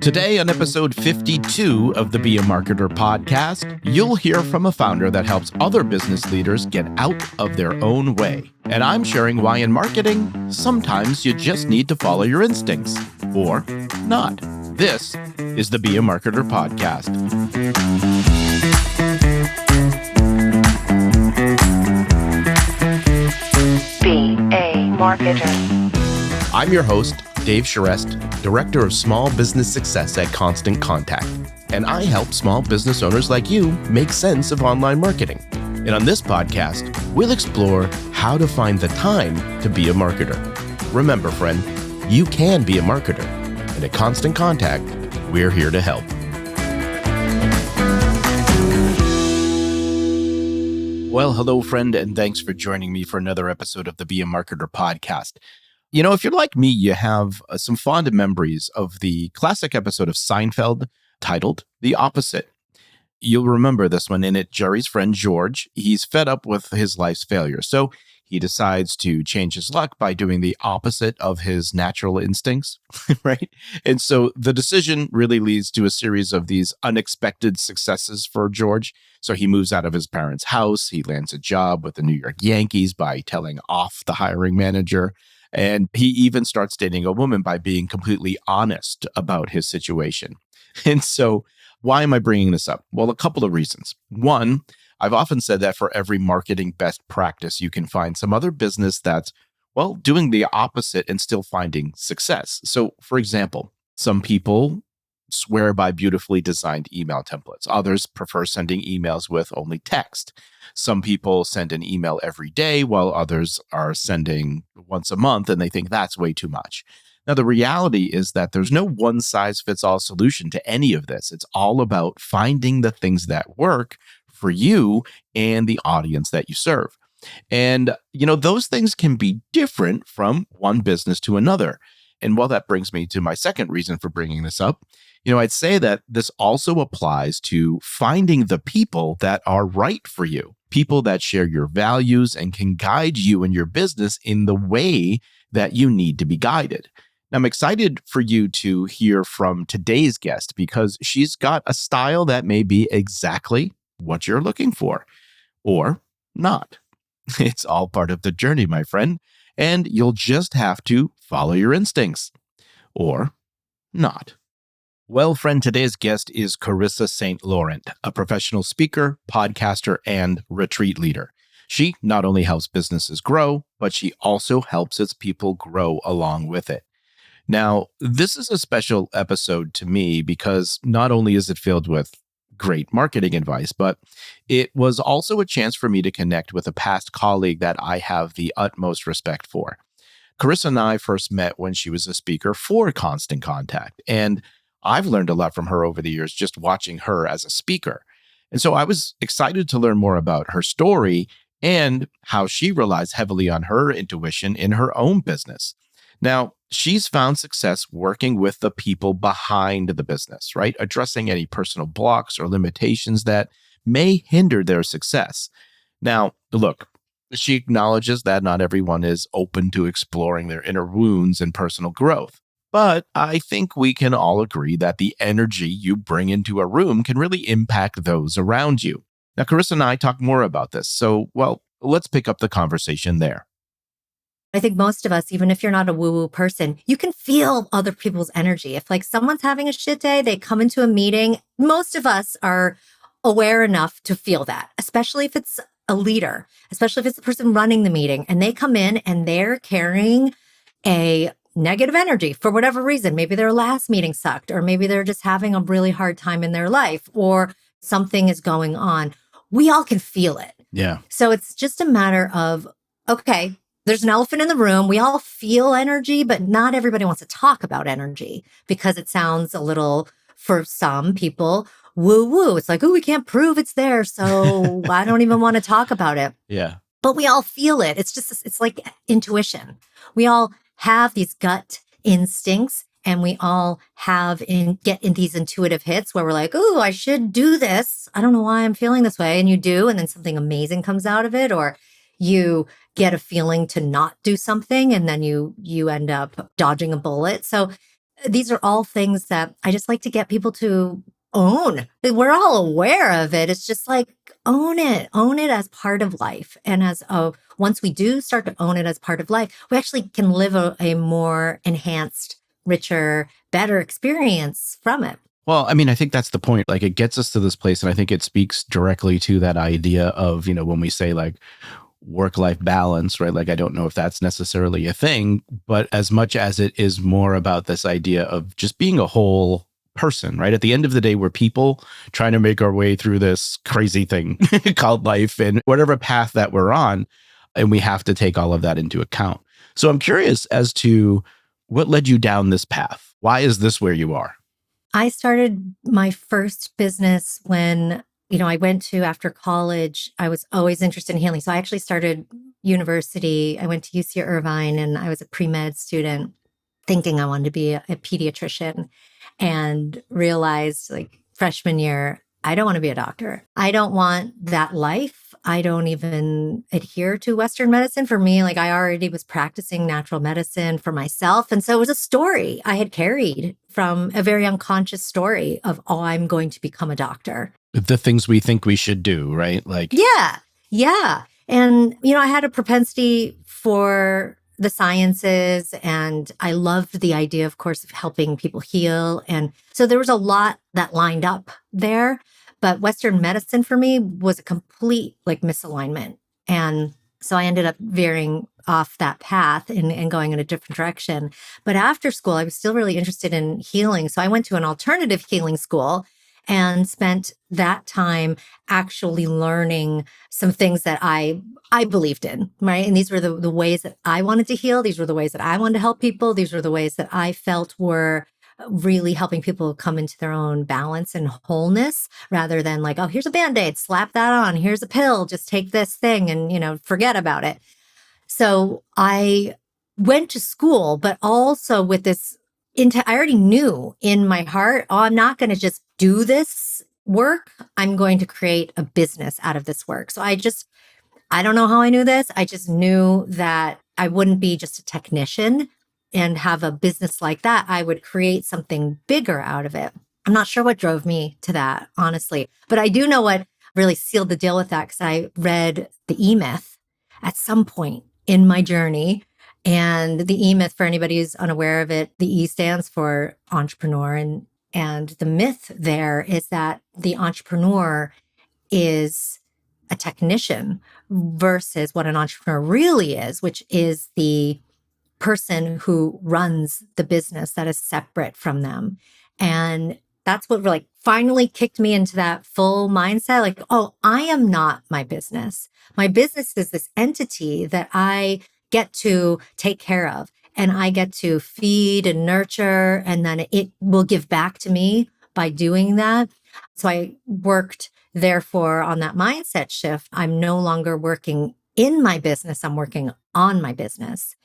Today on episode 52 of the Be a Marketer podcast, you'll hear from a founder that helps other business leaders get out of their own way. And I'm sharing why in marketing, sometimes you just need to follow your instincts, or not. This is the Be a Marketer podcast. Be a Marketer. I'm your host, Dave Charest, Director of Small Business Success at Constant Contact, and I help small business owners like you make sense of online marketing. And on this podcast, we'll explore how to find the time to be a marketer. Remember, friend, you can be a marketer, and at Constant Contact, we're here to help. Well, hello, friend, and thanks for joining me for another episode of the Be a Marketer podcast. You know, if you're like me, you have some fond memories of the classic episode of Seinfeld titled The Opposite. You'll remember this one. In it, Jerry's friend George, he's fed up with his life's failure. So he decides to change his luck by doing the opposite of his natural instincts, right? And so the decision really leads to a series of these unexpected successes for George. So he moves out of his parents' house. He lands a job with the New York Yankees by telling off the hiring manager. And he even starts dating a woman by being completely honest about his situation. And so why am I bringing this up? Well, a couple of reasons. One, I've often said that for every marketing best practice, you can find some other business that's, well, doing the opposite and still finding success. So, for example, some people swear by beautifully designed email templates. Others prefer sending emails with only text. Some people send an email every day, while others are sending once a month, and they think that's way too much. Now, the reality is that there's no one-size-fits-all solution to any of this. It's all about finding the things that work for you and the audience that you serve. And, you know, those things can be different from one business to another. And while that brings me to my second reason for bringing this up, you know, I'd say that this also applies to finding the people that are right for you, people that share your values and can guide you and your business in the way that you need to be guided. Now, I'm excited for you to hear from today's guest because she's got a style that may be exactly what you're looking for, or not. It's all part of the journey, my friend, and you'll just have to follow your instincts, or not. Well, friend, today's guest is Corissa Saint Laurent, a professional speaker, podcaster, and retreat leader. She not only helps businesses grow, but she also helps its people grow along with it. Now, this is a special episode to me because not only is it filled with great marketing advice, but it was also a chance for me to connect with a past colleague that I have the utmost respect for. Corissa and I first met when she was a speaker for Constant Contact, and I've learned a lot from her over the years just watching her as a speaker. And so I was excited to learn more about her story and how she relies heavily on her intuition in her own business. Now, she's found success working with the people behind the business, right? Addressing any personal blocks or limitations that may hinder their success. Now, look, she acknowledges that not everyone is open to exploring their inner wounds and personal growth. But I think we can all agree that the energy you bring into a room can really impact those around you. Now, Corissa and I talk more about this. So, well, let's pick up the conversation there. I think most of us, even if you're not a woo-woo person, you can feel other people's energy. If like someone's having a shit day, they come into a meeting, most of us are aware enough to feel that, especially if it's a leader, especially if it's the person running the meeting and they come in and they're carrying a negative energy for whatever reason. Maybe their last meeting sucked, or maybe they're just having a really hard time in their life, or something is going on. We all can feel it. Yeah. So it's just a matter of, okay, there's an elephant in the room. We all feel energy, but not everybody wants to talk about energy because it sounds a little, for some people, woo-woo. It's like, oh, we can't prove it's there, so I don't even want to talk about it. Yeah. But we all feel it. It's like intuition. We all have these gut instincts, and we all get in these intuitive hits where we're like, oh, I should do this. I don't know why I'm feeling this way. And you do, and then something amazing comes out of it, or you get a feeling to not do something, and then you end up dodging a bullet. So these are all things that I just like to get people to own. We're all aware of it. It's just like own it as part of life. And once we do start to own it as part of life, we actually can live a more enhanced, richer, better experience from it. Well, I mean, I think that's the point. Like it gets us to this place. And I think it speaks directly to that idea of, when we say like work-life balance, right? Like, I don't know if that's necessarily a thing, but as much as it is more about this idea of just being a whole person, right? At the end of the day, we're people trying to make our way through this crazy thing called life and whatever path that we're on. And we have to take all of that into account. So I'm curious as to what led you down this path. Why is this where you are? I started my first business when, I went to after college. I was always interested in healing. So I actually started university. I went to UC Irvine and I was a pre-med student thinking I wanted to be a pediatrician and realized like freshman year, I don't want to be a doctor. I don't want that life. I don't even adhere to Western medicine. For me, like I already was practicing natural medicine for myself. And so it was a story I had carried from a very unconscious story of, oh, I'm going to become a doctor. The things we think we should do, right? Like, yeah. And, I had a propensity for the sciences and I loved the idea, of course, of helping people heal. And so there was a lot that lined up there. But Western medicine for me was a complete like misalignment. And so I ended up veering off that path and going in a different direction. But after school, I was still really interested in healing. So I went to an alternative healing school and spent that time actually learning some things that I believed in, right? And these were the ways that I wanted to heal. These were the ways that I wanted to help people. These were the ways that I felt were really helping people come into their own balance and wholeness rather than like, oh, here's a Band-Aid, slap that on. Here's a pill, just take this thing and, forget about it. So I went to school, but also with this I already knew in my heart, oh, I'm not going to just do this work. I'm going to create a business out of this work. So I don't know how I knew this. I just knew that I wouldn't be just a technician and have a business like that. I would create something bigger out of it. I'm not sure what drove me to that, honestly, but I do know what really sealed the deal with that because I read the E-Myth at some point in my journey. And the E-Myth, for anybody who's unaware of it, the E stands for entrepreneur. And the myth there is that the entrepreneur is a technician versus what an entrepreneur really is, which is the person who runs the business that is separate from them. And that's what like finally kicked me into that full mindset. Like, oh, I am not my business. My business is this entity that I get to take care of and I get to feed and nurture, and then it will give back to me by doing that. So I worked, therefore, on that mindset shift. I'm no longer working in my business. I'm working on my business.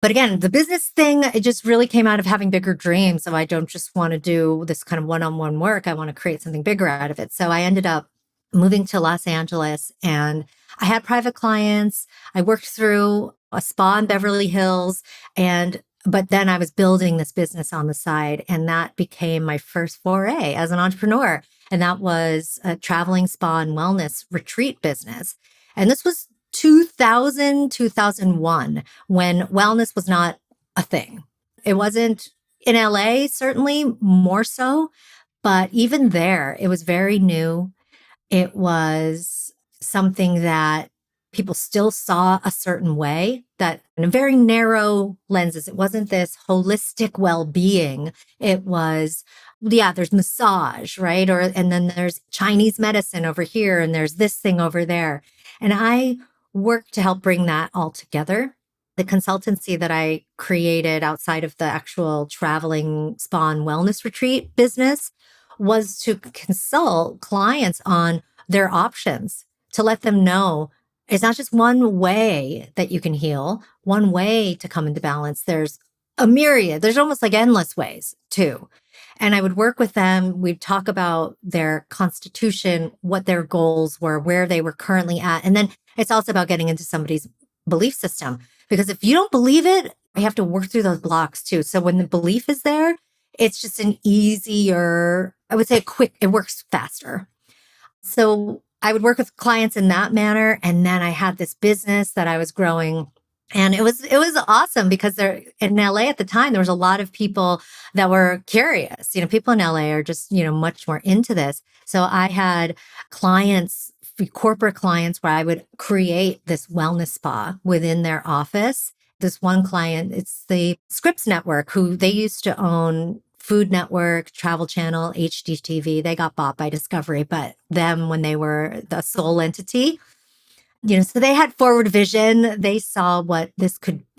But again, the business thing, it just really came out of having bigger dreams. So I don't just want to do this kind of one-on-one work. I want to create something bigger out of it. So I ended up moving to Los Angeles and I had private clients. I worked through a spa in Beverly Hills. But then I was building this business on the side. And that became my first foray as an entrepreneur. And that was a traveling spa and wellness retreat business. And this was 2001, when wellness was not a thing. It wasn't in LA, certainly more so, but even there, it was very new. It was something that people still saw a certain way, that in a very narrow lenses. It wasn't this holistic well-being. It was, there's massage, right? And then there's Chinese medicine over here, and there's this thing over there. And I work to help bring that all together. The consultancy that I created outside of the actual traveling spa and wellness retreat business was to consult clients on their options, to let them know it's not just one way that you can heal, one way to come into balance. There's a myriad. There's almost like endless ways too. And I would work with them. We'd talk about their constitution, what their goals were, where they were currently at. And then it's also about getting into somebody's belief system. Because if you don't believe it, I have to work through those blocks too. So when the belief is there, it's just an easier, I would say it works faster. So I would work with clients in that manner. And then I had this business that I was growing. And it was awesome because there in LA at the time, there was a lot of people that were curious. People in LA are just, much more into this. So I had clients, corporate clients, where I would create this wellness spa within their office. This one client, it's the Scripps Network, who they used to own Food Network, Travel Channel, HGTV. They got bought by Discovery, but them when they were the sole entity, so they had forward vision. They saw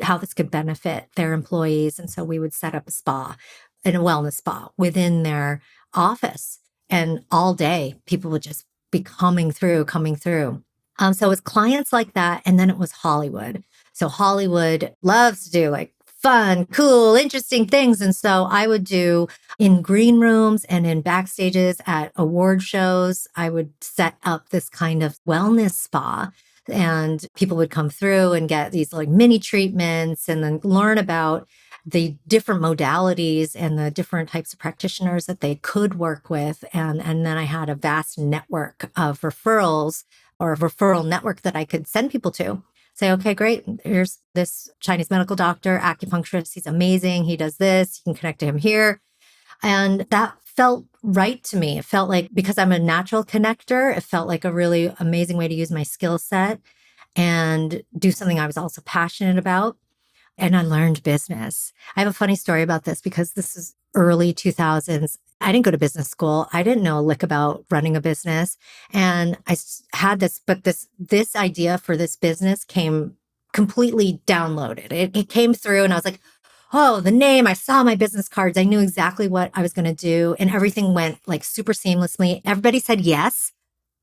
how this could benefit their employees. And so we would set up a spa and a wellness spa within their office. And all day, people would just be coming through. So it was clients like that. And then it was Hollywood. So Hollywood loves to do like fun, cool, interesting things. And so I would do in green rooms and in backstages at award shows, I would set up this kind of wellness spa. And people would come through and get these like mini treatments and then learn about the different modalities and the different types of practitioners that they could work with. And then I had a vast network of referrals or a referral network that I could send people to. Say, okay, great. Here's this Chinese medical doctor, acupuncturist. He's amazing. He does this. You can connect to him here. And that felt right to me. It felt like, because I'm a natural connector, it felt like a really amazing way to use my skill set and do something I was also passionate about. And I learned business. I have a funny story about this because this is early 2000s. I didn't go to business school. I didn't know a lick about running a business. And I had this, but this idea for this business came completely downloaded. It came through and I was like, oh, the name, I saw my business cards. I knew exactly what I was going to do. And everything went like super seamlessly. Everybody said yes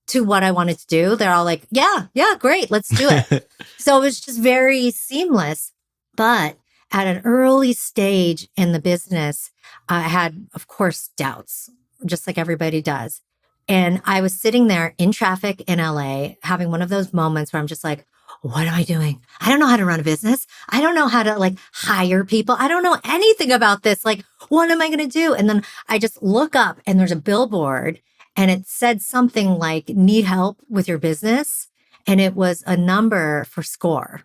to what I wanted to do. They're all like, yeah, great. Let's do it. So it was just very seamless. But at an early stage in the business, I had, of course, doubts, just like everybody does. And I was sitting there in traffic in LA, having one of those moments where I'm just like, what am I doing? I don't know how to run a business. I don't know how to like hire people. I don't know anything about this. Like, what am I going to do? And then I just look up and there's a billboard and it said something like, need help with your business. And it was a number for SCORE.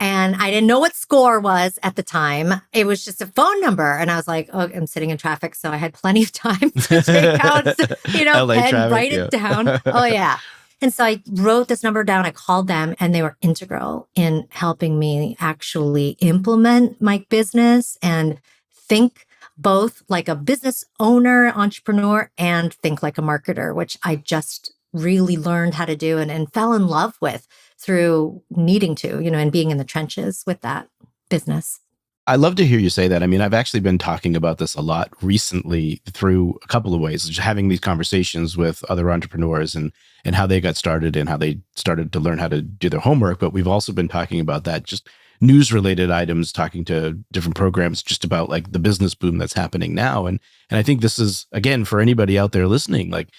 And I didn't know what SCORE was at the time. It was just a phone number. And I was like, oh, I'm sitting in traffic. So I had plenty of time to take out, LA and traffic, write it down. Oh, yeah. And so I wrote this number down. I called them and they were integral in helping me actually implement my business and think both like a business owner, entrepreneur, and think like a marketer, which I just really learned how to do and fell in love with through needing to, and being in the trenches with that business. I love to hear you say that. I mean, I've actually been talking about this a lot recently through a couple of ways, just having these conversations with other entrepreneurs and how they got started and how they started to learn how to do their homework. But we've also been talking about that, just news related items, talking to different programs just about like the business boom that's happening now. And I think this is, again, for anybody out there listening, like,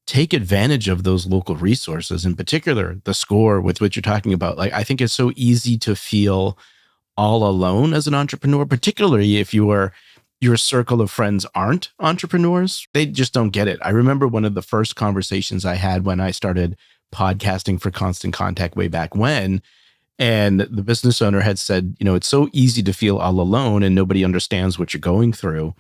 take advantage of those local resources, in particular, the SCORE with which you're talking about. Like, I think it's so easy to feel all alone as an entrepreneur, particularly if your circle of friends aren't entrepreneurs. They just don't get it. I remember one of the first conversations I had when I started podcasting for Constant Contact way back when, and the business owner had said, it's so easy to feel all alone and nobody understands what you're going through.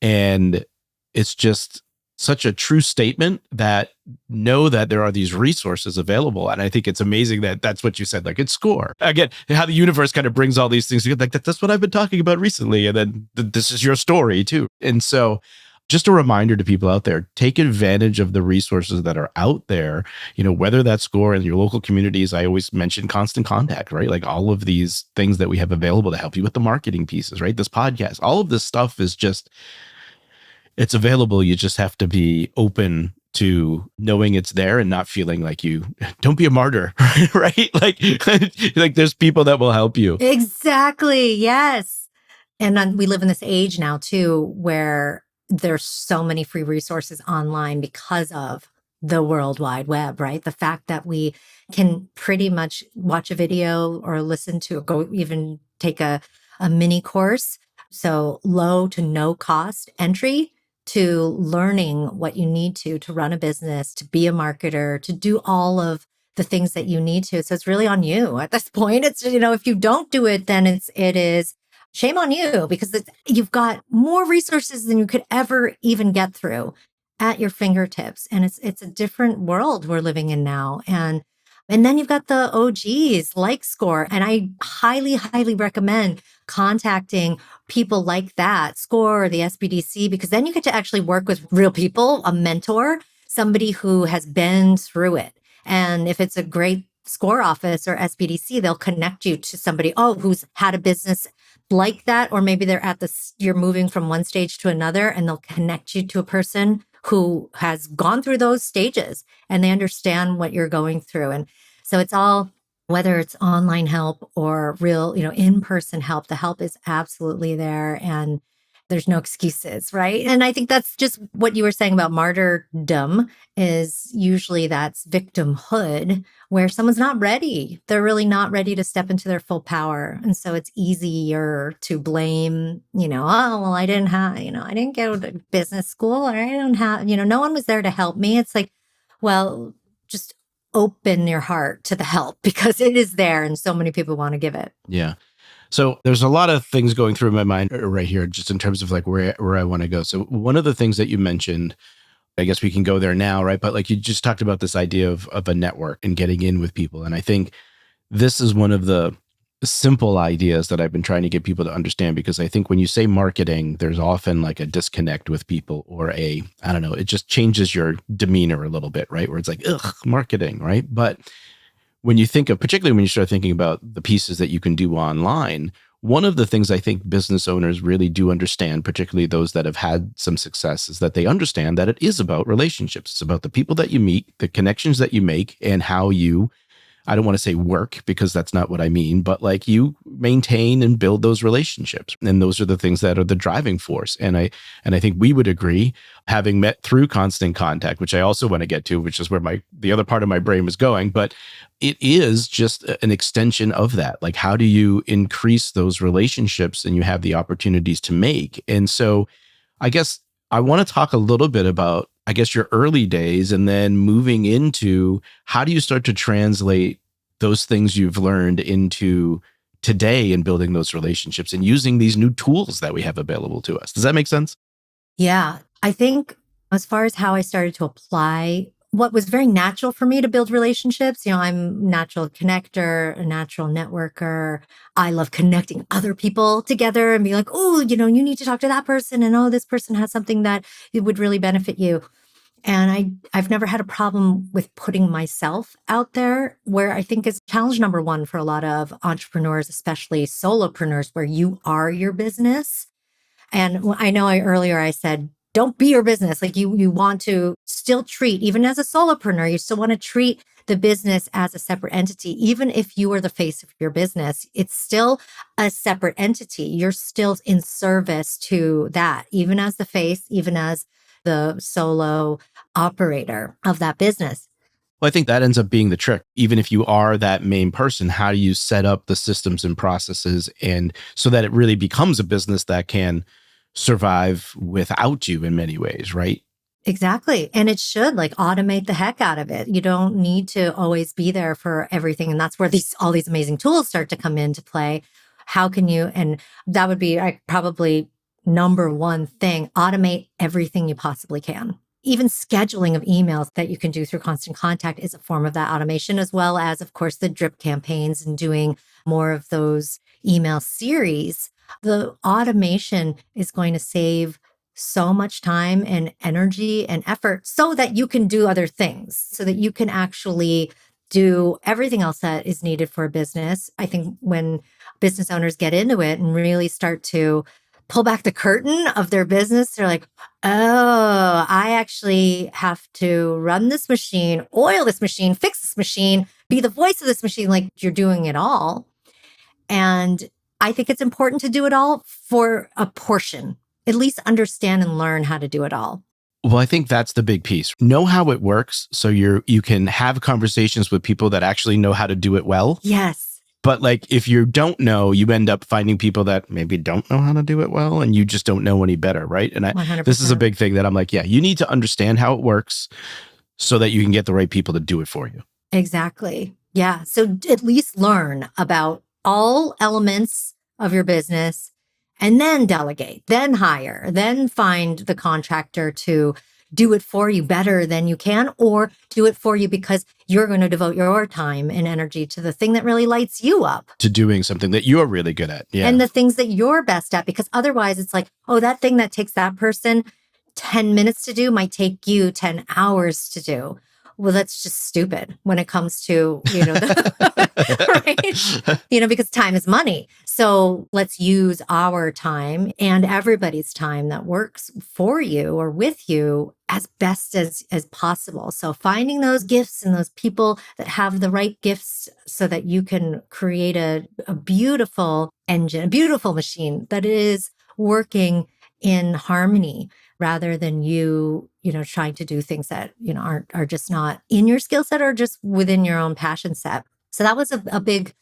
And it's just such a true statement that know that there are these resources available. And I think it's amazing that that's what you said, like it's SCORE. Again, how the universe kind of brings all these things together. Like that's what I've been talking about recently. And then this is your story too. And so just a reminder to people out there, take advantage of the resources that are out there, whether that's SCORE in your local communities. I always mention Constant Contact, right? Like all of these things that we have available to help you with the marketing pieces, right? This podcast, all of this stuff is just, it's available. You just have to be open to knowing it's there and not feeling like don't be a martyr, right? Like there's people that will help you. Exactly. Yes. And then we live in this age now too, where there's so many free resources online because of the World Wide Web, right? The fact that we can pretty much watch a video or listen to, go even take a a mini course. So low to no cost entry to learning what you need to run a business, to be a marketer, to do all of the things that you need to. So it's really on you at this point. It's, if you don't do it, then it is shame on you because you've got more resources than you could ever even get through at your fingertips. And it's a different world we're living in now. And then you've got the OGs like Score. And I highly, highly recommend contacting people like that, Score or the SBDC, because then you get to actually work with real people, a mentor, somebody who has been through it. And if it's a great Score office or SBDC, they'll connect you to somebody, who's had a business like that. Or maybe you're moving from one stage to another and they'll connect you to a person who has gone through those stages and they understand what you're going through. And so it's all, whether it's online help or real, in-person help, the help is absolutely there and there's no excuses, right? And I think that's just what you were saying about martyrdom is usually that's victimhood where someone's not ready. They're really not ready to step into their full power. And so it's easier to blame, I didn't have, I didn't go to business school or I don't have, no one was there to help me. It's like, well, just open your heart to the help because it is there and so many people want to give it. Yeah. So there's a lot of things going through my mind right here, just in terms of like where I want to go. So one of the things that you mentioned, I guess we can go there now, right? But like you just talked about this idea of a network and getting in with people. And I think this is one of the simple ideas that I've been trying to get people to understand, because I think when you say marketing, there's often like a disconnect with people or I don't know, it just changes your demeanor a little bit, right? Where it's like, ugh, marketing, right? But when you think of, particularly when you start thinking about the pieces that you can do online, one of the things I think business owners really do understand, particularly those that have had some success, is that they understand that it is about relationships. It's about the people that you meet, the connections that you make, and how you, I don't want to say work because that's not what I mean, but like you maintain and build those relationships. And those are the things that are the driving force. And I think we would agree, having met through Constant Contact, which I also want to get to, which is where the other part of my brain was going, but it is just an extension of that. Like, how do you increase those relationships and you have the opportunities to make? And so I guess I want to talk a little bit about, I guess, your early days and then moving into how do you start to translate those things you've learned into today and building those relationships and using these new tools that we have available to us. Does that make sense? Yeah. I think as far as how I started to apply what was very natural for me to build relationships, I'm a natural connector, a natural networker. I love connecting other people together and be like, oh, you need to talk to that person. And oh, this person has something that it would really benefit you. And I've never had a problem with putting myself out there, where I think is challenge number one for a lot of entrepreneurs, especially solopreneurs, where you are your business. And I know earlier I said, don't be your business. Like you want to still treat, even as a solopreneur, you still want to treat the business as a separate entity. Even if you are the face of your business, it's still a separate entity. You're still in service to that, even as the face, even as the solo operator of that business. Well, I think that ends up being the trick. Even if you are that main person, how do you set up the systems and processes and so that it really becomes a business that can survive without you in many ways, right? Exactly. And it should automate the heck out of it. You don't need to always be there for everything. And that's where all these amazing tools start to come into play. How can you, and that would be probably number one thing, automate everything you possibly can. Even scheduling of emails that you can do through Constant Contact is a form of that automation, as well as, of course, the drip campaigns and doing more of those email series. The automation is going to save so much time and energy and effort so that you can do other things, so that you can actually do everything else that is needed for a business. I think when business owners get into it and really start to pull back the curtain of their business, they're like, oh, I actually have to run this machine, oil this machine, fix this machine, be the voice of this machine. Like, you're doing it all. And I think it's important to do it all for a portion, at least understand and learn how to do it all. Well, I think that's the big piece. Know how it works so you can have conversations with people that actually know how to do it well. Yes. But like, if you don't know, you end up finding people that maybe don't know how to do it well, and you just don't know any better, right? And this is a 100%. big thing that I'm like, yeah, you need to understand how it works so that you can get the right people to do it for you. Exactly. Yeah. So at least learn about all elements of your business and then delegate, then hire, then find the contractor to do it for you better than you can, or do it for you because you're going to devote your time and energy to the thing that really lights you up. To doing something that you're really good at. Yeah. And the things that you're best at, because otherwise it's like, oh, that thing that takes that person 10 minutes to do might take you 10 hours to do. Well, that's just stupid when it comes to, right? Because time is money. So let's use our time and everybody's time that works for you or with you as best as possible. So finding those gifts and those people that have the right gifts so that you can create a beautiful engine, a beautiful machine that is working in harmony rather than you trying to do things that, are just not in your skill set or just within your own passion set. So that was a big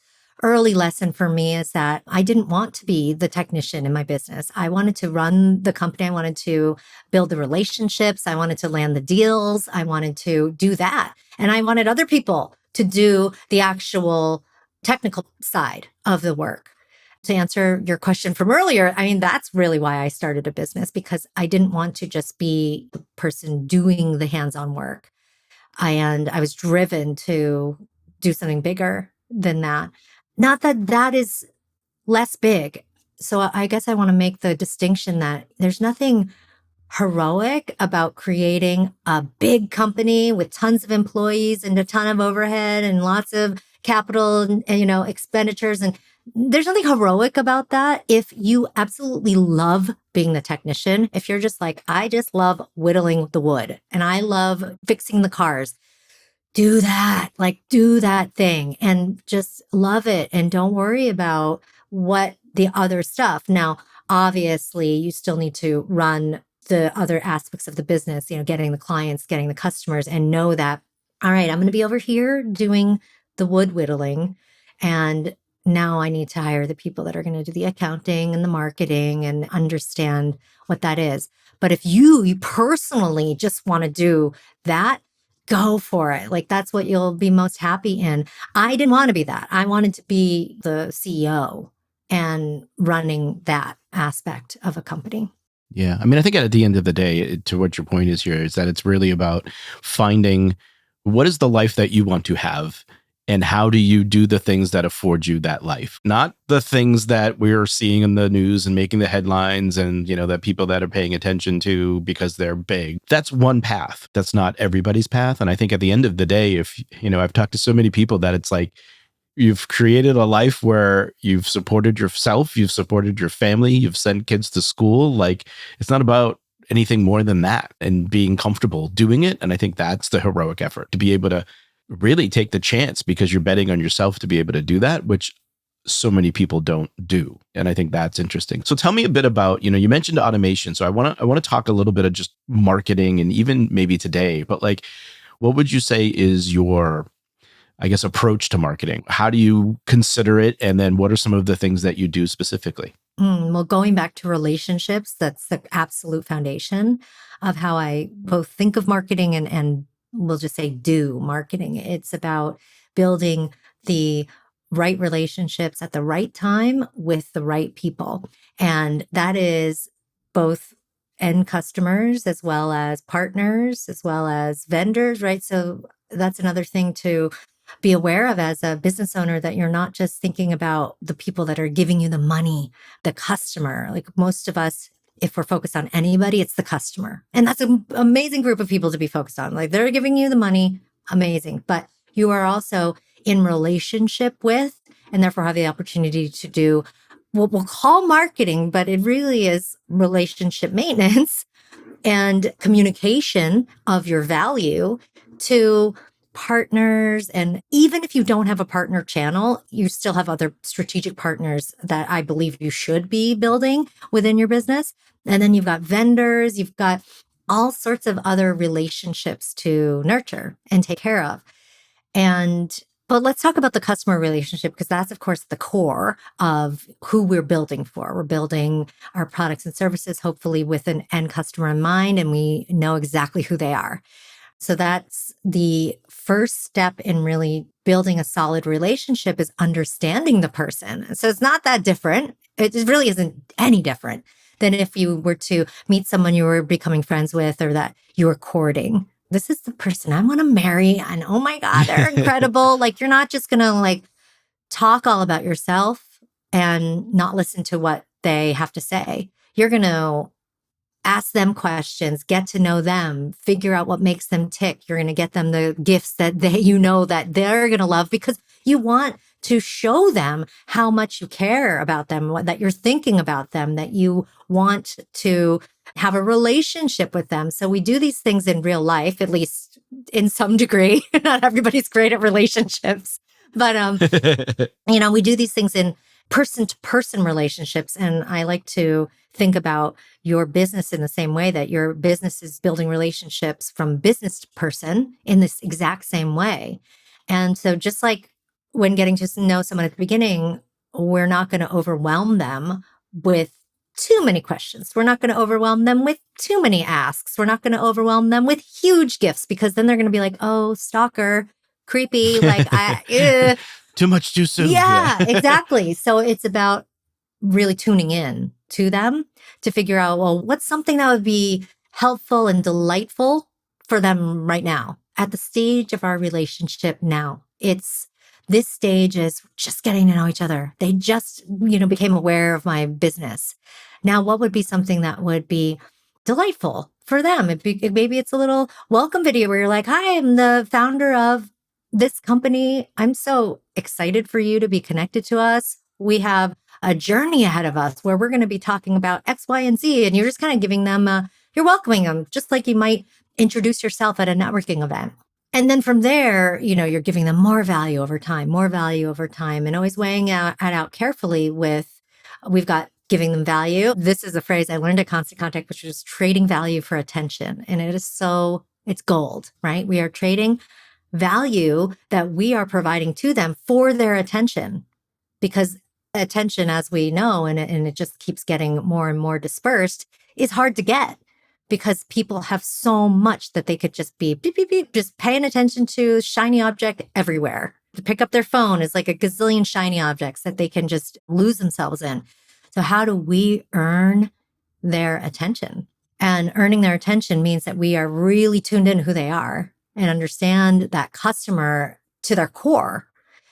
early lesson for me, is that I didn't want to be the technician in my business. I wanted to run the company. I wanted to build the relationships. I wanted to land the deals. I wanted to do that. And I wanted other people to do the actual technical side of the work. To answer your question from earlier, I mean, that's really why I started a business, because I didn't want to just be the person doing the hands-on work. And I was driven to do something bigger than that. Not that that is less big. So I guess I want to make the distinction that there's nothing heroic about creating a big company with tons of employees and a ton of overhead and lots of capital and expenditures. And there's nothing heroic about that. If you absolutely love being the technician, if you're just like, I just love whittling the wood and I love fixing the cars, do that, do that thing and just love it. And don't worry about what the other stuff. Now, obviously, you still need to run the other aspects of the business, getting the clients, getting the customers, and know that, all right, I'm going to be over here doing the wood whittling. And now I need to hire the people that are going to do the accounting and the marketing and understand what that is. But if you personally just want to do that, go for it. That's what you'll be most happy in. I didn't want to be that. I wanted to be the CEO and running that aspect of a company. Yeah. I mean, I think at the end of the day, to what your point is here, is that it's really about finding what is the life that you want to have and how do you do the things that afford you that life, not the things that we're seeing in the news and making the headlines and, that people that are paying attention to because they're big. That's one path. That's not everybody's path. And I think at the end of the day, if, I've talked to so many people that it's like, you've created a life where you've supported yourself, you've supported your family, you've sent kids to school. It's not about anything more than that and being comfortable doing it. And I think that's the heroic effort, to be able to really take the chance because you're betting on yourself to be able to do that, which so many people don't do. And I think that's interesting. So tell me a bit about, you mentioned automation. So I want to talk a little bit of just marketing and even maybe today, but what would you say is your, I guess, approach to marketing? How do you consider it? And then what are some of the things that you do specifically? Well, going back to relationships, that's the absolute foundation of how I both think of marketing and we'll just say do marketing. It's about building the right relationships at the right time with the right people. And that is both end customers as well as partners, as well as vendors, right? So that's another thing to be aware of as a business owner, that you're not just thinking about the people that are giving you the money, the customer. Most of us, if we're focused on anybody, it's the customer. And that's an amazing group of people to be focused on. They're giving you the money, amazing. But you are also in relationship with, and therefore have the opportunity to do what we'll call marketing, but it really is relationship maintenance and communication of your value to partners. And even if you don't have a partner channel, you still have other strategic partners that I believe you should be building within your business. And then you've got vendors, you've got all sorts of other relationships to nurture and take care of. But Well, let's talk about the customer relationship because that's, of course, the core of who we're building for. We're building our products and services, hopefully with an end customer in mind, and we know exactly who they are. So that's the first step in really building a solid relationship is understanding the person. So it's not that different. It really isn't any different than if you were to meet someone you were becoming friends with or that you were courting. This is the person I want to marry. And oh my God, they're incredible. Like you're not just going to like talk all about yourself and not listen to what they have to say. You're going to ask them questions, get to know them, figure out what makes them tick. You're going to get them the gifts that that they're going to love because you want to show them how much you care about them, that you're thinking about them, that you want to have a relationship with them. So we do these things in real life, at least in some degree. Not everybody's great at relationships, but we do these things in person to person relationships. And I like to think about your business in the same way that your business is building relationships from business to person in this exact same way. And so just like when getting to know someone at the beginning, we're not going to overwhelm them with too many questions. We're not going to overwhelm them with too many asks. We're not going to overwhelm them with huge gifts because then they're going to be like, oh, stalker, creepy, Too much too soon. Yeah, exactly. So it's about really tuning in to them to figure out, well, what's something that would be helpful and delightful for them right now at the stage of our relationship now. This stage is just getting to know each other. They just, became aware of my business. Now, what would be something that would be delightful for them? Maybe it's a little welcome video where you're like, hi, I'm the founder of this company. I'm so excited for you to be connected to us. We have a journey ahead of us where we're going to be talking about X, Y, and Z. And you're just kind of giving them, you're welcoming them, just like you might introduce yourself at a networking event. And then from there, you're giving them more value over time, and always weighing out carefully we've got giving them value. This is a phrase I learned at Constant Contact, which is trading value for attention. And it's gold, right? We are trading value that we are providing to them for their attention, because attention, as we know, and it just keeps getting more and more dispersed, is hard to get because people have so much that they could just be beep, beep, beep, just paying attention to shiny object everywhere. To pick up their phone is like a gazillion shiny objects that they can just lose themselves in. So how do we earn their attention? And earning their attention means that we are really tuned in who they are and understand that customer to their core.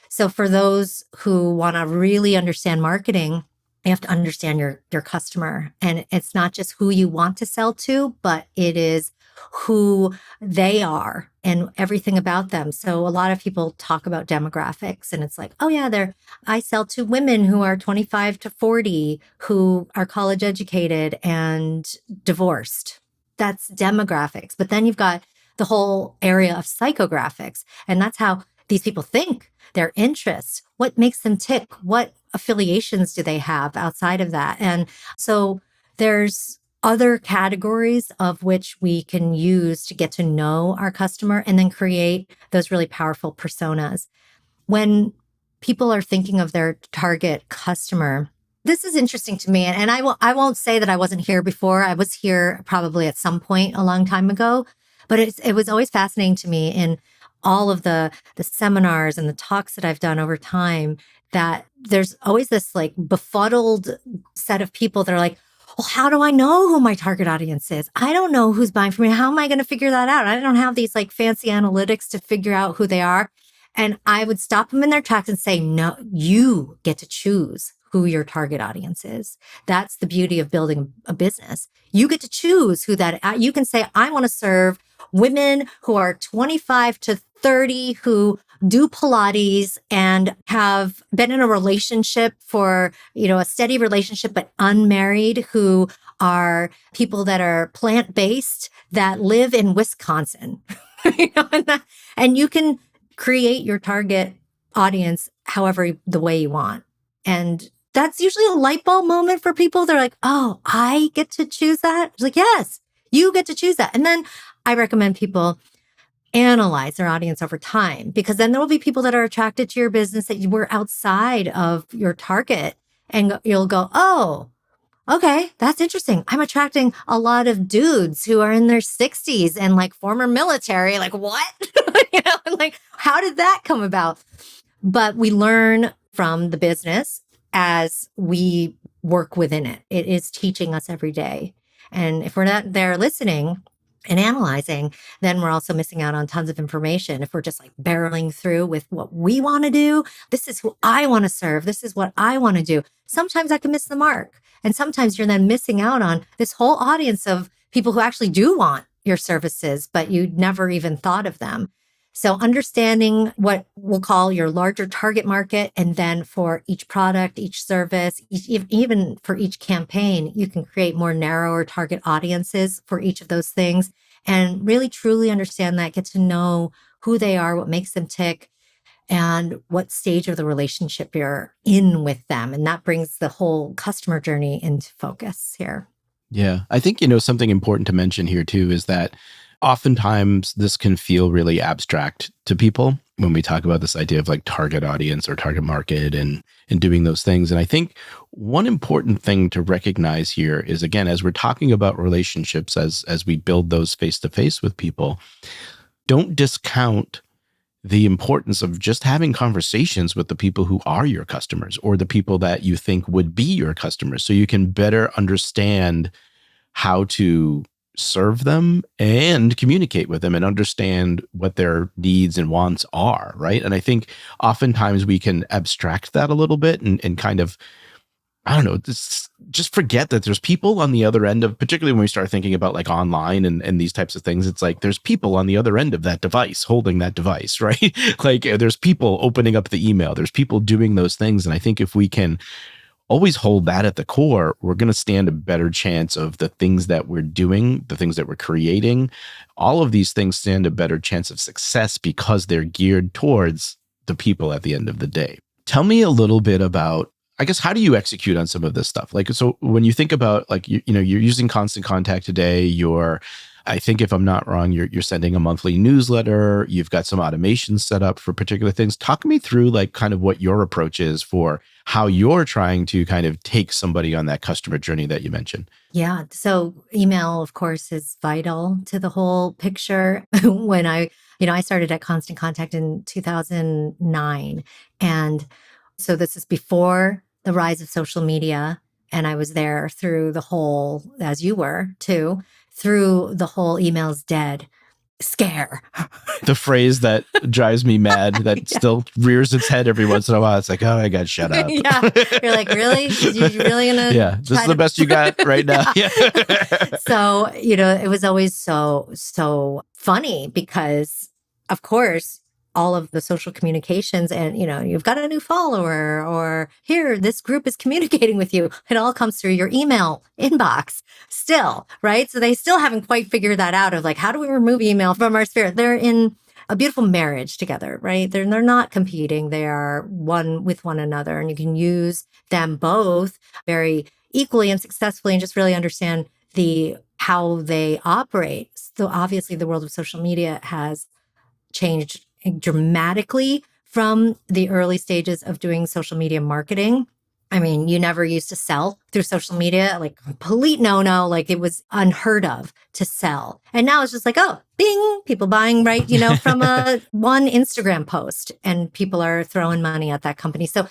So for those who want to really understand marketing, you have to understand your customer. And it's not just who you want to sell to, but it is who they are and everything about them. So a lot of people talk about demographics and it's like, oh yeah, I sell to women who are 25 to 40, who are college educated and divorced. That's demographics. But then you've got the whole area of psychographics. And that's how these people think, their interests, what makes them tick, what affiliations do they have outside of that. And so there's other categories of which we can use to get to know our customer and then create those really powerful personas. When people are thinking of their target customer, this is interesting to me. And I won't say that I wasn't here before. I was here probably at some point a long time ago, but it was always fascinating to me in all of the seminars and the talks that I've done over time, that there's always this like befuddled set of people that are like, well, how do I know who my target audience is? I don't know who's buying from me. How am I going to figure that out? I don't have these like fancy analytics to figure out who they are. And I would stop them in their tracks and say, no, you get to choose who your target audience is. That's the beauty of building a business. You get to choose who you can say, I want to serve women who are 25 to 30 who do Pilates and have been in a relationship for, a steady relationship, but unmarried, who are people that are plant-based that live in Wisconsin. And you can create your target audience however the way you want. And that's usually a light bulb moment for people. They're like, oh, I get to choose that? It's like, yes, you get to choose that. And then I recommend people analyze their audience over time, because then there will be people that are attracted to your business that you were outside of your target. And you'll go, oh, okay, that's interesting. I'm attracting a lot of dudes who are in their 60s and like former military. Like, what? And like, how did that come about? But we learn from the business as we work within it. It is teaching us every day. And if we're not there listening and analyzing, then we're also missing out on tons of information. If we're just like barreling through with what we want to do, this is who I want to serve, this is what I want to do, sometimes I can miss the mark. And sometimes you're then missing out on this whole audience of people who actually do want your services, but you never even thought of them. So understanding what we'll call your larger target market, and then for each product, each service, even for each campaign, you can create more narrower target audiences for each of those things and really truly understand that, get to know who they are, what makes them tick, and what stage of the relationship you're in with them. And that brings the whole customer journey into focus here. Yeah. I think, something important to mention here too is that oftentimes this can feel really abstract to people when we talk about this idea of like target audience or target market and doing those things. And I think one important thing to recognize here is, again, as we're talking about relationships, as we build those face-to-face with people, don't discount the importance of just having conversations with the people who are your customers or the people that you think would be your customers, so you can better understand how to serve them and communicate with them and understand what their needs and wants are, right? And I think oftentimes we can abstract that a little bit and kind of, I don't know, just forget that there's people on the other end of, particularly when we start thinking about like online and these types of things, it's like there's people on the other end of that device, holding that device, right? Like there's people opening up the email, there's people doing those things. And I think if we can always hold that at the core, we're going to stand a better chance of the things that we're doing, the things that we're creating. All of these things stand a better chance of success because they're geared towards the people at the end of the day. Tell me a little bit about, I guess, how do you execute on some of this stuff? Like, so when you think about like, you're using Constant Contact today, I think if I'm not wrong, you're sending a monthly newsletter, you've got some automation set up for particular things. Talk me through like kind of what your approach is for how you're trying to kind of take somebody on that customer journey that you mentioned. Yeah. So email, of course, is vital to the whole picture. When I started at Constant Contact in 2009. And so this is before the rise of social media. And I was there through the whole, as you were too, through the whole email's dead scare. The phrase that drives me mad that still rears its head every once in a while. It's like, oh my God, shut up. Yeah. You're like, really? You really gonna? Yeah. This is the best you got right now. Yeah. So, it was always so funny because, of course, all of the social communications and, you've got a new follower or here, this group is communicating with you. It all comes through your email inbox still, right? So they still haven't quite figured that out of like, how do we remove email from our sphere? They're in a beautiful marriage together, right? They're not competing. They are one with one another, and you can use them both very equally and successfully and just really understand how they operate. So obviously the world of social media has changed dramatically from the early stages of doing social media marketing. I mean, you never used to sell through social media, like complete no-no, like it was unheard of to sell. And now it's just like, oh, bing, people buying, right, from one Instagram post, and people are throwing money at that company. So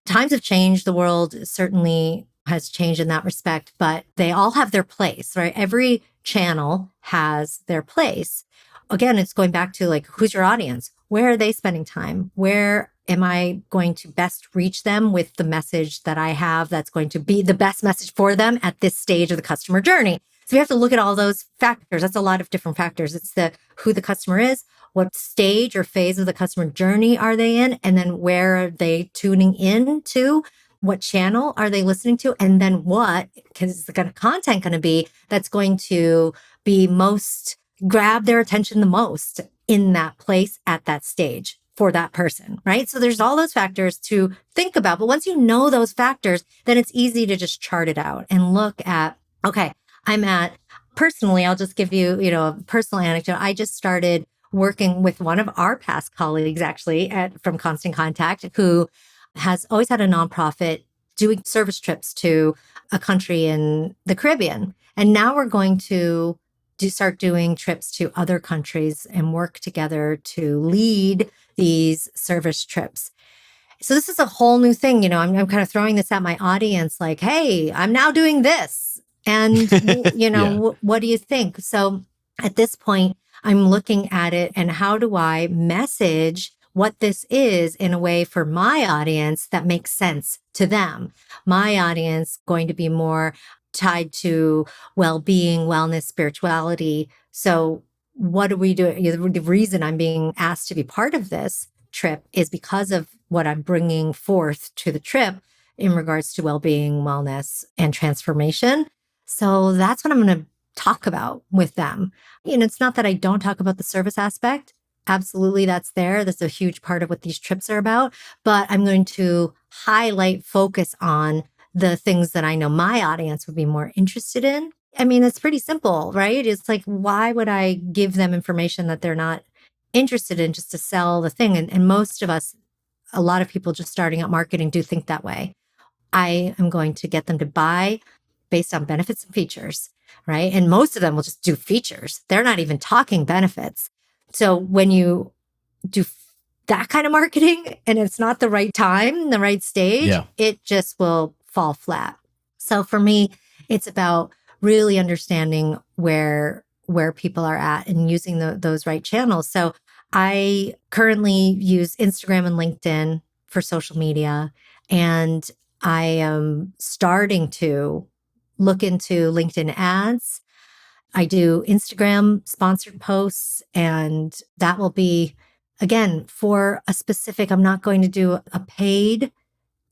times have changed. The world certainly has changed in that respect, but they all have their place, right? Every channel has their place. Again, it's going back to like, who's your audience? Where are they spending time? Where am I going to best reach them with the message that I have that's going to be the best message for them at this stage of the customer journey? So we have to look at all those factors. That's a lot of different factors. It's who the customer is, what stage or phase of the customer journey are they in, and then where are they tuning in to? What channel are they listening to? And then what is the kind of content going to be that's going to be grab their attention the most in that place at that stage for that person, right? So there's all those factors to think about. But once you know those factors, then it's easy to just chart it out and look at, okay, personally, I'll just give you, a personal anecdote. I just started working with one of our past colleagues, actually, from Constant Contact, who has always had a nonprofit doing service trips to a country in the Caribbean. And now we're going to start doing trips to other countries and work together to lead these service trips. So this is a whole new thing. I'm kind of throwing this at my audience like, hey, I'm now doing this. And, Yeah. what do you think? So at this point, I'm looking at it and how do I message what this is in a way for my audience that makes sense to them? My audience going to be more tied to well-being, wellness, spirituality. So what do we do? The reason I'm being asked to be part of this trip is because of what I'm bringing forth to the trip in regards to well-being, wellness, and transformation. So that's what I'm going to talk about with them. It's not that I don't talk about the service aspect. Absolutely, that's there. That's a huge part of what these trips are about. But I'm going to focus on the things that I know my audience would be more interested in. I mean, it's pretty simple, right? It's like, why would I give them information that they're not interested in just to sell the thing? And most of us, a lot of people just starting out marketing do think that way. I am going to get them to buy based on benefits and features, right? And most of them will just do features. They're not even talking benefits. So when you do that kind of marketing and it's not the right time, the right stage, Yeah. it just will fall flat. So for me, it's about really understanding where people are at and using those right channels. So I currently use Instagram and LinkedIn for social media, and I am starting to look into LinkedIn ads. I do Instagram sponsored posts, and that will be, again, for a specific, I'm not going to do a paid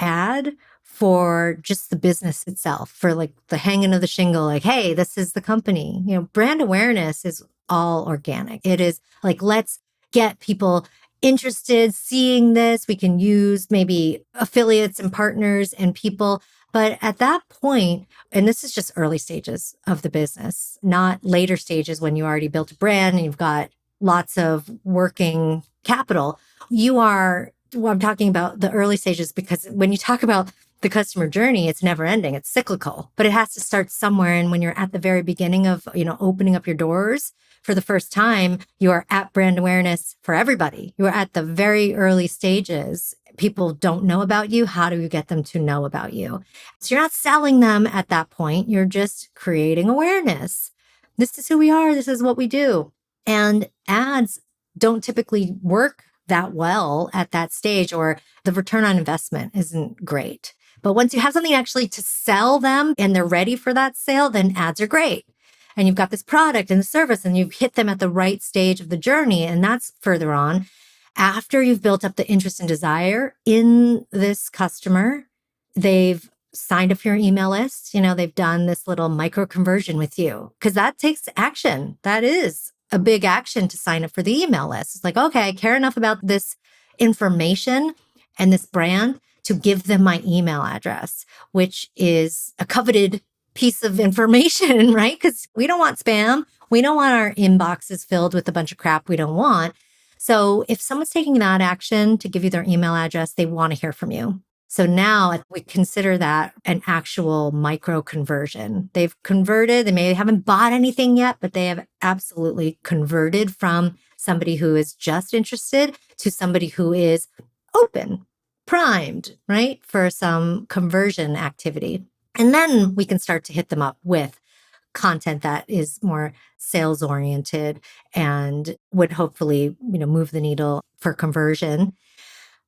ad for just the business itself, for like the hanging of the shingle, like, hey, this is the company. Brand awareness is all organic. It is like, let's get people interested, seeing this. We can use maybe affiliates and partners and people. But at that point, and this is just early stages of the business, not later stages when you already built a brand and you've got lots of working capital. I'm talking about the early stages, because when you talk about the customer journey, it's never ending. It's cyclical, but it has to start somewhere. And when you're at the very beginning of, opening up your doors for the first time, you are at brand awareness for everybody. You are at the very early stages. People don't know about you. How do you get them to know about you? So you're not selling them at that point. You're just creating awareness. This is who we are. This is what we do. And ads don't typically work that well at that stage, or the return on investment isn't great. But once you have something actually to sell them and they're ready for that sale, then ads are great. And you've got this product and the service and you've hit them at the right stage of the journey. And that's further on. After you've built up the interest and desire in this customer, they've signed up for your email list. They've done this little micro conversion with you, because that takes action. That is a big action to sign up for the email list. It's like, okay, I care enough about this information and this brand to give them my email address, which is a coveted piece of information, right? Because we don't want spam. We don't want our inboxes filled with a bunch of crap we don't want. So if someone's taking that action to give you their email address, they want to hear from you. So now we consider that an actual micro conversion. They've converted. They maybe haven't bought anything yet, but they have absolutely converted from somebody who is just interested to somebody who is open, primed, right, for some conversion activity. And then we can start to hit them up with content that is more sales oriented and would hopefully, move the needle for conversion.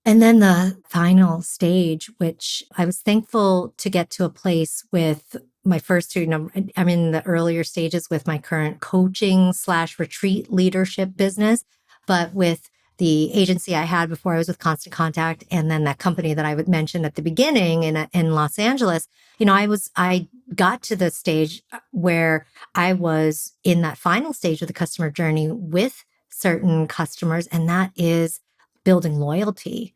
And then the final stage, which I was thankful to get to a place with my first two, I'm in the earlier stages with my current coaching/retreat leadership business, but with the agency I had before I was with Constant Contact, and then that company that I would mention at the beginning in Los Angeles, I got to the stage where I was in that final stage of the customer journey with certain customers, and that is building loyalty.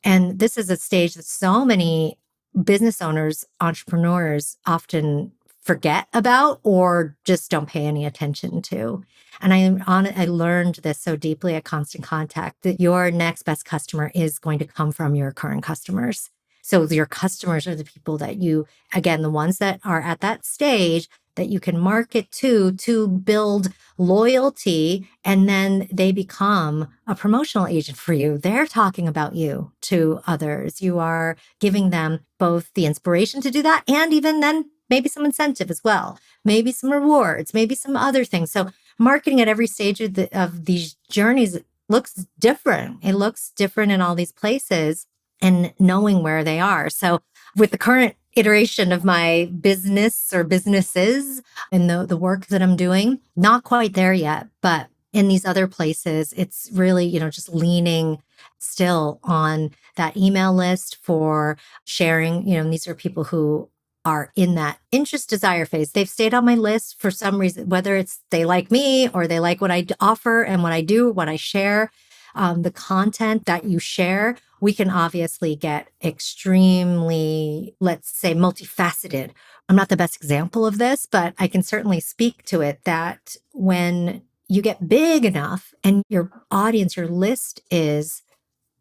And this is a stage that so many business owners, entrepreneurs often forget about or just don't pay any attention to. And I learned this so deeply at Constant Contact that your next best customer is going to come from your current customers. So your customers are the people that you, again, the ones that are at that stage that you can market to build loyalty, and then they become a promotional agent for you. They're talking about you to others. You are giving them both the inspiration to do that and even then maybe some incentive as well, maybe some rewards, maybe some other things. So marketing at every stage of these journeys looks different. It looks different in all these places and knowing where they are. So with the current iteration of my business or businesses and the work that I'm doing, not quite there yet, but in these other places, it's really, just leaning still on that email list for sharing, and these are people who are in that interest desire phase. They've stayed on my list for some reason, whether it's they like me or they like what I offer and what I do, what I share. The content that you share, we can obviously get extremely, let's say, multifaceted. I'm not the best example of this, but I can certainly speak to it that when you get big enough and your audience, your list is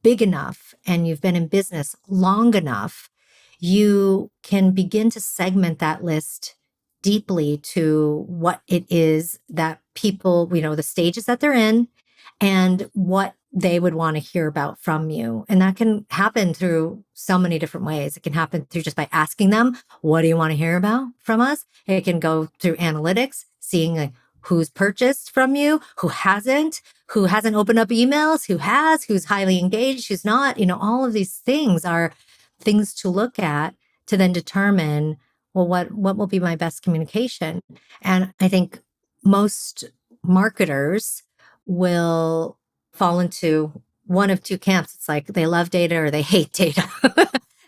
big enough and you've been in business long enough, you can begin to segment that list deeply to what it is that people, the stages that they're in and what they would want to hear about from you. And that can happen through so many different ways. It can happen through just by asking them, what do you want to hear about from us? It can go through analytics, seeing like who's purchased from you, who hasn't opened up emails, who has, who's highly engaged, who's not. All of these things are things to look at to then determine, well, what will be my best communication? And I think most marketers will fall into one of two camps. It's like they love data or they hate data.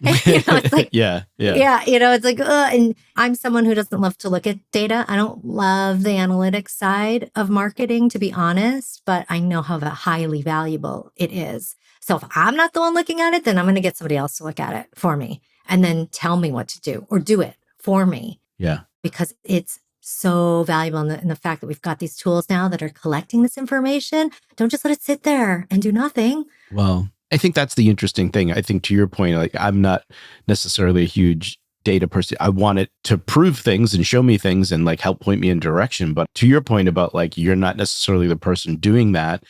It's like, yeah. it's like, and I'm someone who doesn't love to look at data. I don't love the analytics side of marketing, to be honest, but I know how highly valuable it is. So if I'm not the one looking at it, then I'm going to get somebody else to look at it for me and then tell me what to do or do it for me. Yeah. Because it's so valuable in the fact that we've got these tools now that are collecting this information. Don't just let it sit there and do nothing. Well, I think that's the interesting thing. I think to your point, like I'm not necessarily a huge data person. I want it to prove things and show me things and like help point me in direction. But to your point about like, you're not necessarily the person doing that.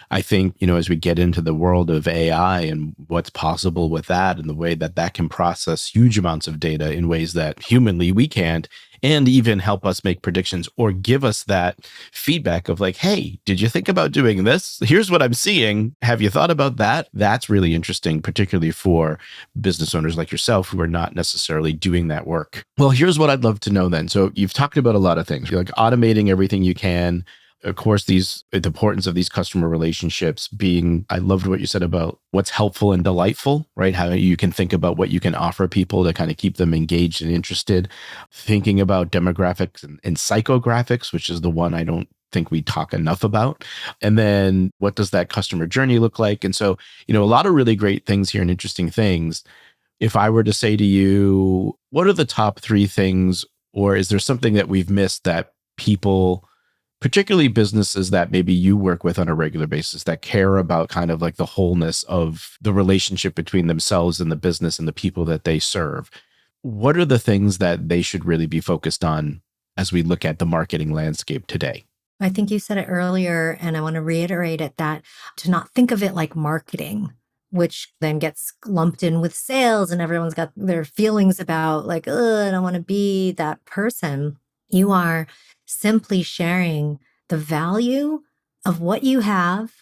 I think, as we get into the world of AI and what's possible with that and the way that that can process huge amounts of data in ways that humanly we can't, and even help us make predictions or give us that feedback of like, hey, did you think about doing this? Here's what I'm seeing. Have you thought about that? That's really interesting, particularly for business owners like yourself who are not necessarily doing that work. Well, here's what I'd love to know then. So you've talked about a lot of things. You're like automating everything you can. Of course, the importance of these customer relationships being, I loved what you said about what's helpful and delightful, right? How you can think about what you can offer people to kind of keep them engaged and interested. Thinking about demographics and psychographics, which is the one I don't think we talk enough about. And then what does that customer journey look like? And so, a lot of really great things here and interesting things. If I were to say to you, what are the top 3 things, or is there something that we've missed that people, particularly businesses that maybe you work with on a regular basis that care about kind of like the wholeness of the relationship between themselves and the business and the people that they serve? What are the things that they should really be focused on as we look at the marketing landscape today? I think you said it earlier, and I want to reiterate it, that to not think of it like marketing, which then gets lumped in with sales and everyone's got their feelings about like, I don't want to be that person. You are simply sharing the value of what you have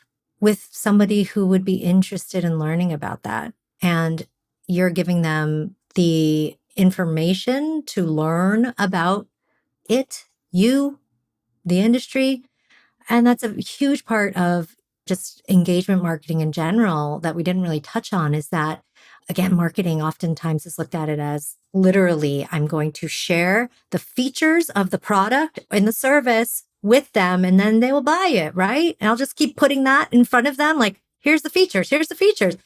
with somebody who would be interested in learning about that. And you're giving them the information to learn about it, you, the industry. And that's a huge part of just engagement marketing in general that we didn't really touch on, is that, again, marketing oftentimes is looked at it as literally, I'm going to share the features of the product and the service with them, and then they will buy it, right? And I'll just keep putting that in front of them, like, here's the features, here's the features.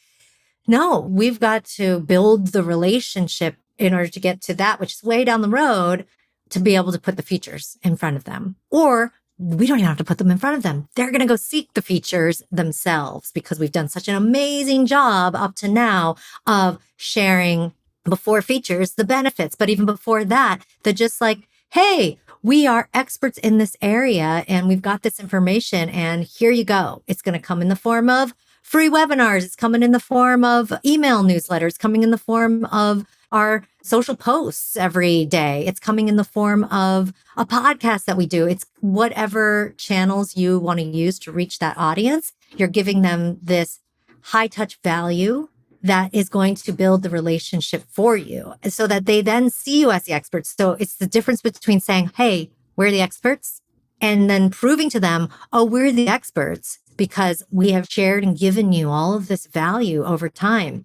No, we've got to build the relationship in order to get to that, which is way down the road, to be able to put the features in front of them. Or we don't even have to put them in front of them. They're going to go seek the features themselves because we've done such an amazing job up to now of sharing before features, the benefits. But even before that, they're just like, hey, we are experts in this area and we've got this information and here you go. It's going to come in the form of free webinars. It's coming in the form of email newsletters, coming in the form of our social posts every day. It's coming in the form of a podcast that we do. It's whatever channels you want to use to reach that audience. You're giving them this high touch value that is going to build the relationship for you so that they then see you as the experts. So it's the difference between saying, hey, we're the experts, and then proving to them, oh, we're the experts because we have shared and given you all of this value over time.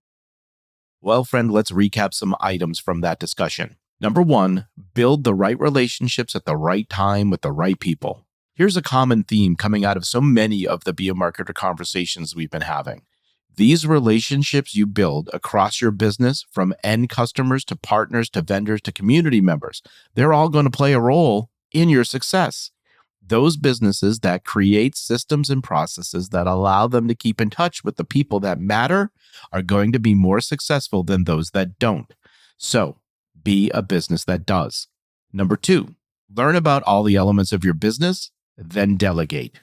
Well, friend, let's recap some items from that discussion. Number 1, build the right relationships at the right time with the right people. Here's a common theme coming out of so many of the Be a Marketer conversations we've been having. These relationships you build across your business, from end customers to partners to vendors to community members, they're all going to play a role in your success. Those businesses that create systems and processes that allow them to keep in touch with the people that matter are going to be more successful than those that don't. So, be a business that does. Number 2, learn about all the elements of your business, then delegate.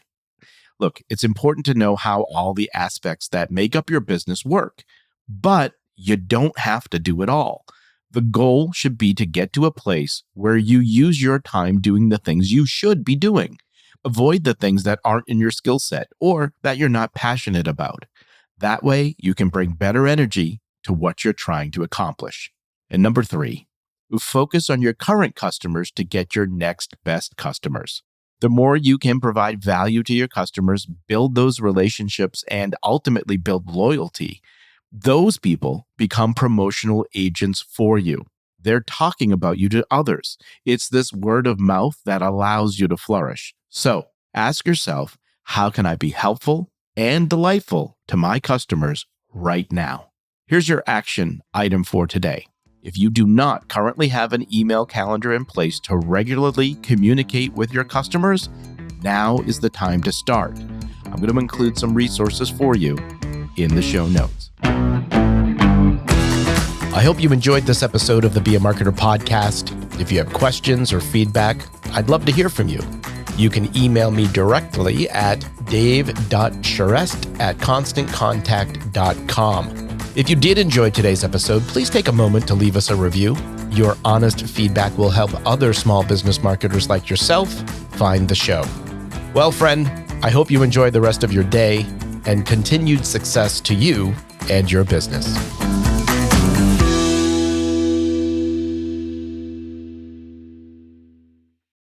Look, it's important to know how all the aspects that make up your business work, but you don't have to do it all. The goal should be to get to a place where you use your time doing the things you should be doing. Avoid the things that aren't in your skill set or that you're not passionate about. That way, you can bring better energy to what you're trying to accomplish. And number 3, focus on your current customers to get your next best customers. The more you can provide value to your customers, build those relationships, and ultimately build loyalty, those people become promotional agents for you. They're talking about you to others. It's this word of mouth that allows you to flourish. So ask yourself, how can I be helpful and delightful to my customers right now? Here's your action item for today. If you do not currently have an email calendar in place to regularly communicate with your customers, now is the time to start. I'm going to include some resources for you in the show notes. I hope you enjoyed this episode of the Be a Marketer podcast. If you have questions or feedback, I'd love to hear from you. You can email me directly at dave.charest@constantcontact.com. If you did enjoy today's episode, please take a moment to leave us a review. Your honest feedback will help other small business marketers like yourself find the show. Well, friend, I hope you enjoy the rest of your day and continued success to you and your business.